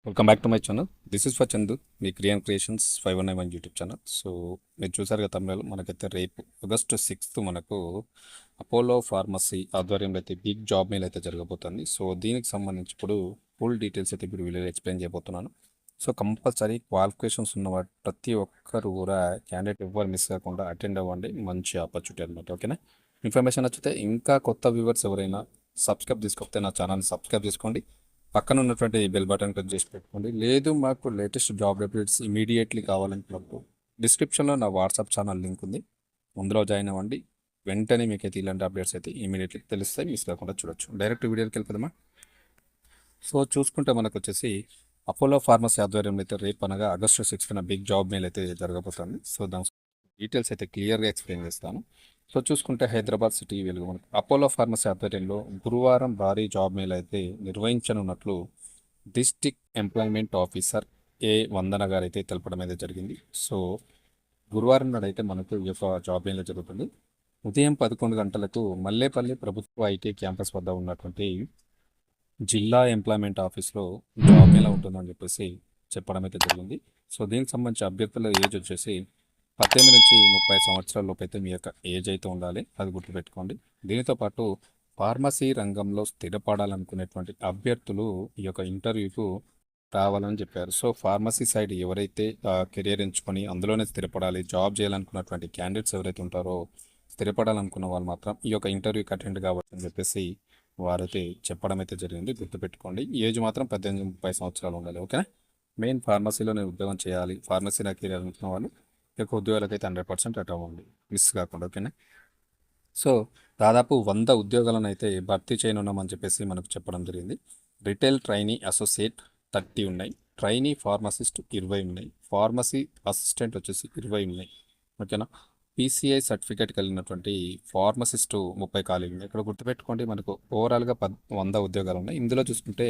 Welcome back to my channel. This is for Chandu, me creations 519 YouTube channel. So మీరు చూసారు కదా తమిళలో మనకైతే రేపు ఆగస్టు 6th మనకు అపోలో ఫార్మసీ ఆధ్వర్యంలో అయితే బిగ్ జాబ్ మెయిల్ అయితే జరగబోతుంది. సో దీనికి సంబంధించి ఇప్పుడు ఫుల్ డీటెయిల్స్ అయితే ఇప్పుడు వీడియోలో ఎక్స్ప్లెయిన్ చేయబోతున్నాను. సో కంపల్సరీ క్వాలిఫికేషన్స్ ఉన్న ప్రతి ఒక్కరు కూడా క్యాండిడేట్ ఎవ్వరు మిస్ కాకుండా అటెండ్ అవ్వండి. మంచి ఆపర్చునిటీ అనమాట. ఓకేనా? ఇన్ఫర్మేషన్ నచ్చితే ఇంకా కొత్త వ్యూవర్స్ ఎవరైనా సబ్స్క్రైబ్ చేసుకోకపోతే నా ఛానల్ని సబ్స్క్రైబ్ చేసుకోండి. పక్కన ఉన్నటువంటి బెల్ బటన్ క్లిక్ చేసి పెట్టుకోండి. లేదు మాకు లేటెస్ట్ జాబ్ అప్డేట్స్ ఇమీడియట్లీ కావాలనుకున్నప్పుడు డిస్క్రిప్షన్లో నా వాట్సాప్ ఛానల్ లింక్ ఉంది, అందులో జాయిన్ అవ్వండి. వెంటనే మీకైతే ఇలాంటి అప్డేట్స్ అయితే ఇమీడియట్లీ తెలుస్తాయి, మిస్ కాకుండా చూడొచ్చు. డైరెక్ట్ వీడియోకి వెళ్ళిపోదామా? సో చూసుకుంటే మనకు వచ్చేసి అపోలో ఫార్మసీ ఆధ్వర్యంలో అయితే రేపు అనగా August 6th big job mail అయితే జరగబోతుంది. సో దాని డీటెయిల్స్ అయితే క్లియర్గా ఎక్స్ప్లెయిన్ చేస్తాను. సో చూసుకుంటే హైదరాబాద్ సిటీ వెలుగు మనకు అపోలో ఫార్మసీ ఆధ్వర్యంలో గురువారం భారీ జాబ్ మెయిల్ అయితే నిర్వహించనున్నట్లు డిస్ట్రిక్ట్ ఎంప్లాయ్మెంట్ ఆఫీసర్ ఏ వందన గారు అయితే తెలపడం అయితే జరిగింది. సో గురువారం నాడైతే మనకు ఈ యొక్క జాబ్ మెయిల్ జరుగుతుంది. ఉదయం 11 గంటలకు మల్లేపల్లి ప్రభుత్వ ఐటీ క్యాంపస్ వద్ద ఉన్నటువంటి జిల్లా ఎంప్లాయ్మెంట్ ఆఫీస్లో జాబ్ మెయిల్ ఉంటుందని చెప్పేసి చెప్పడం అయితే జరిగింది. సో దీనికి సంబంధించి అభ్యర్థుల ఏజ్ వచ్చేసి 18 నుంచి 30 సంవత్సరాల లోపు అయితే మీ యొక్క ఏజ్ అయితే ఉండాలి, అది గుర్తుపెట్టుకోండి. దీనితో పాటు ఫార్మసీ రంగంలో స్థిరపడాలనుకునేటువంటి అభ్యర్థులు ఈ యొక్క ఇంటర్వ్యూకు రావాలని చెప్పారు. సో ఫార్మసీ సైడ్ ఎవరైతే కెరియర్ ఎంచుకొని అందులోనే స్థిరపడాలి, జాబ్ చేయాలనుకున్నటువంటి క్యాండిడేట్స్ ఎవరైతే ఉంటారో, స్థిరపడాలనుకున్న వాళ్ళు మాత్రం ఈ యొక్క ఇంటర్వ్యూకి అటెండ్ కావాలని చెప్పేసి వారైతే చెప్పడం అయితే జరిగింది. గుర్తుపెట్టుకోండి, ఏజ్ మాత్రం 18-30 సంవత్సరాలు ఉండాలి. ఓకేనా? మెయిన్ ఫార్మసీలో నేను ఉద్యోగం చేయాలి, ఫార్మసీ నా కెరియర్ అనుకున్న వాళ్ళు యొక్క ఉద్యోగాలకు అయితే 100% అటెండ్ అవ్వండి, మిస్ కాకుండా. ఓకేనా? సో దాదాపు 100 ఉద్యోగాలను అయితే భర్తీ చేయనున్నామని చెప్పేసి మనకు చెప్పడం జరిగింది. రిటైల్ ట్రైనీ అసోసియేట్ 30 ఉన్నాయి, ట్రైనీ ఫార్మసిస్ట్ 20 ఉన్నాయి, ఫార్మసీ అసిస్టెంట్ వచ్చేసి 20 ఉన్నాయి. ఓకేనా? పీసీఐ సర్టిఫికేట్ కలిగినటువంటి ఫార్మసిస్టు 30 ఖాళీలు ఉన్నాయి. ఇక్కడ గుర్తుపెట్టుకోండి, మనకు ఓవరాల్గా 100 ఉద్యోగాలు ఉన్నాయి. ఇందులో చూసుకుంటే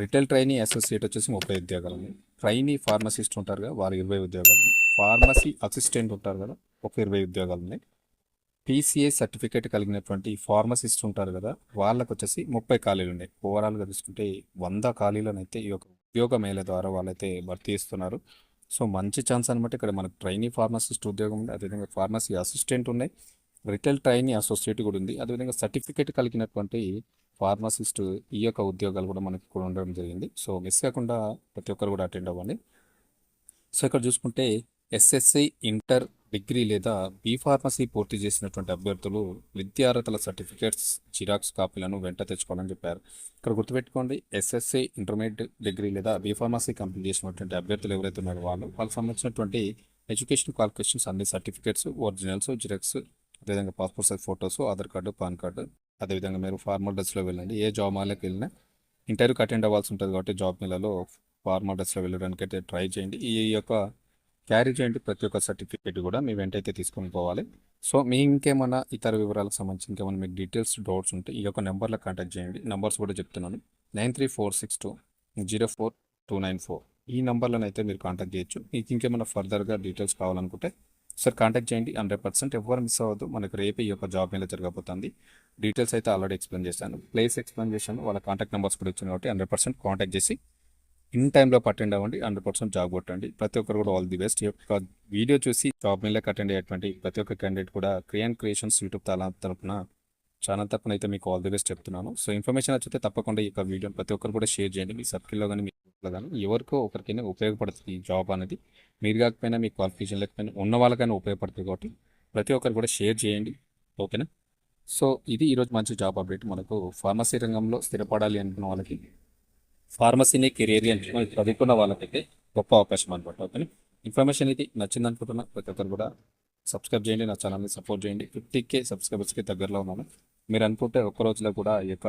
రిటైల్ ట్రైనీ అసోసియేట్ వచ్చేసి 30 ఉద్యోగాలు ఉన్నాయి, ట్రైనీ ఫార్మసిస్ట్ ఉంటారు కదా వారు 20 ఉద్యోగాలు ఉన్నాయి, ఫార్మసీ అసిస్టెంట్ ఉంటారు కదా ఒక 20 ఉద్యోగాలు ఉన్నాయి, పీసీఐ సర్టిఫికేట్ కలిగినటువంటి ఫార్మసిస్ట్ ఉంటారు కదా వాళ్ళకు వచ్చేసి 30 ఖాళీలు ఉన్నాయి. ఓవరాల్గా చూసుకుంటే 100 ఖాళీలను అయితే ఈ యొక్క ఉద్యోగ మేళ ద్వారా వాళ్ళైతే భర్తీ చేస్తున్నారు. సో మంచి ఛాన్స్ అనమాట. ఇక్కడ మనకు ట్రైనీ ఫార్మసిస్ట్ ఉద్యోగం ఉంది, అదేవిధంగా ఫార్మసీ అసిస్టెంట్ ఉన్నాయి, రిటైల్ ట్రైనీ అసోసియేట్ కూడా ఉంది, అదేవిధంగా సర్టిఫికేట్ కలిగినటువంటి ఫార్మసిస్ట్ ఈ యొక్క ఉద్యోగాలు కూడా మనకి కూడా ఉండడం జరిగింది. సో మిస్ కాకుండా ప్రతి ఒక్కరు కూడా అటెండ్ అవ్వండి. సో ఇక్కడ చూసుకుంటే ఎస్ఎస్సి, ఇంటర్, డిగ్రీ లేదా బీ ఫార్మసీ పూర్తి చేసినటువంటి అభ్యర్థులు విద్యార్హతల సర్టిఫికేట్స్ జిరాక్స్ కాపీలను వెంట తెచ్చుకోవాలని చెప్పారు. ఇక్కడ గుర్తుపెట్టుకోండి, ఎస్ఎస్సి, ఇంటర్మీడియట్, డిగ్రీ లేదా బీ ఫార్మసీ కంప్లీట్ చేసినటువంటి అభ్యర్థులు ఎవరైతే ఉన్నారో వాళ్ళకి సంబంధించినటువంటి ఎడ్యుకేషన్ క్వాలిఫికేషన్స్ అన్ని సర్టిఫికేట్స్, ఒరిజినల్స్, జిరాక్స్, అదేవిధంగా passport size photos, Aadhaar card, pan card, అదేవిధంగా మీరు ఫార్మల్ డ్రెస్లో వెళ్ళండి. ఏ జాబ్ మేళకి వెళ్ళినా ఇంటర్వ్యూకి అటెండ్ అవ్వాల్సి ఉంటుంది కాబట్టి జాబ్ మేళలో ఫార్మల్ డ్రెస్లో వెళ్ళడానికి అయితే ట్రై చేయండి. ఈ యొక్క క్యారీ చేయండి, ప్రతి ఒక్క సర్టిఫికేట్ కూడా మీ వెంట అయితే తీసుకొని పోవాలి. సో మీ ఇంకేమైనా ఇతర వివరాలకు సంబంధించి ఇంకేమైనా మీకు డీటెయిల్స్, డౌట్స్ ఉంటే ఈ యొక్క నెంబర్లో కాంటాక్ట్ చేయండి. నెంబర్స్ కూడా చెప్తున్నాను, 9346204294. ఈ నెంబర్లను అయితే మీరు కాంటాక్ట్ చేయొచ్చు. మీకు ఇంకేమైనా ఫర్దర్గా డీటెయిల్స్ కావాలనుకుంటే సార్ కాంటాక్ట్ చేయండి. 100% ఎవరు మిస్ అవ్వద్దు. మనకు రేపే ఈ యొక్క జాబ్ మీద జరగబోతుంది. డీటెయిల్స్ అయితే ఆల్రెడీ ఎక్స్ప్లెయిన్ చేశాను, ప్లేస్ ఎక్స్ప్లెయిన్ చేశాను, వాళ్ళ కాంటాక్ట్ నెంబర్స్ కూడా ఇచ్చాను కాబట్టి 100% కాంటాక్ట్ చేసి ఇన్ టైంలో అటెండ్ అవ్వండి, 100% జాబ్ కొట్టండి. ప్రతి ఒక్కరు కూడా ఆల్ ది బెస్ట్. ఈ యొక్క వీడియో చూసి జాబ్ మేళకి అటెండ్ అయ్యేటువంటి ప్రతి ఒక్క క్యాండిడేట్ కూడా క్రియేషన్స్ యూట్యూబ్ ఛానల్ తరపున అయితే మీకు ఆల్ ది బెస్ట్ చెప్తున్నాను. సో ఇన్ఫర్మేషన్ వచ్చితే తప్పకుండా ఈ యొక్క వీడియోని ప్రతి ఒక్కరు కూడా షేర్ చేయండి. మీ సర్కిల్లో కానీ మీ గ్రూప్లో కానీ ఎవరికో ఒకరికైనా ఉపయోగపడుతుంది ఈ జాబ్ అనేది. మీరు కాకపోయినా మీ క్వాలిఫికేషన్ లేకపోయినా ఉన్న వాళ్ళకైనా ఉపయోగపడుతుంది కాబట్టి ప్రతి ఒక్కరు కూడా షేర్ చేయండి. ఓకేనా? సో ఇది ఈరోజు మంచి జాబ్ అప్డేట్. మనకు ఫార్మసీ రంగంలో స్థిరపడాలి అనుకున్న వాళ్ళకి, ఫార్మసీని కెరియర్ ఎంచుకొని చదువుకున్న వాళ్ళకైతే గొప్ప అవకాశం అనమాట. ఓకే, ఇన్ఫర్మేషన్ ఇది నచ్చింది అనుకుంటున్నా. ప్రతి ఒక్కరు కూడా సబ్స్క్రైబ్ చేయండి, నా ఛానల్ని సపోర్ట్ చేయండి. 50K సబ్స్క్రైబర్స్కి దగ్గరలో ఉన్నాను. మీరు అనుకుంటే ఒక్క రోజులో కూడా ఈ యొక్క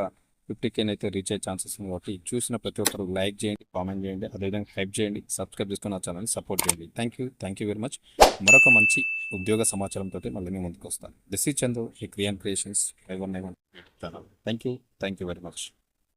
50K అయితే రీచ్ అయ్యే ఛాన్సెస్ ఉంది కాబట్టి చూసిన ప్రతి ఒక్కరు లైక్ చేయండి, కామెంట్ చేయండి, అదేవిధంగా హైప్ చేయండి, సబ్స్క్రైబ్ చేసుకుని నా ఛానల్ని సపోర్ట్ చేయండి. Thank you very much. మరొక మంచి ఉద్యోగ సమాచారంతో మళ్ళీ మేము ముందుకు వస్తాను. దిస్ ఈజ్ చందు, ఈ creations 519 channel. Thank you very much.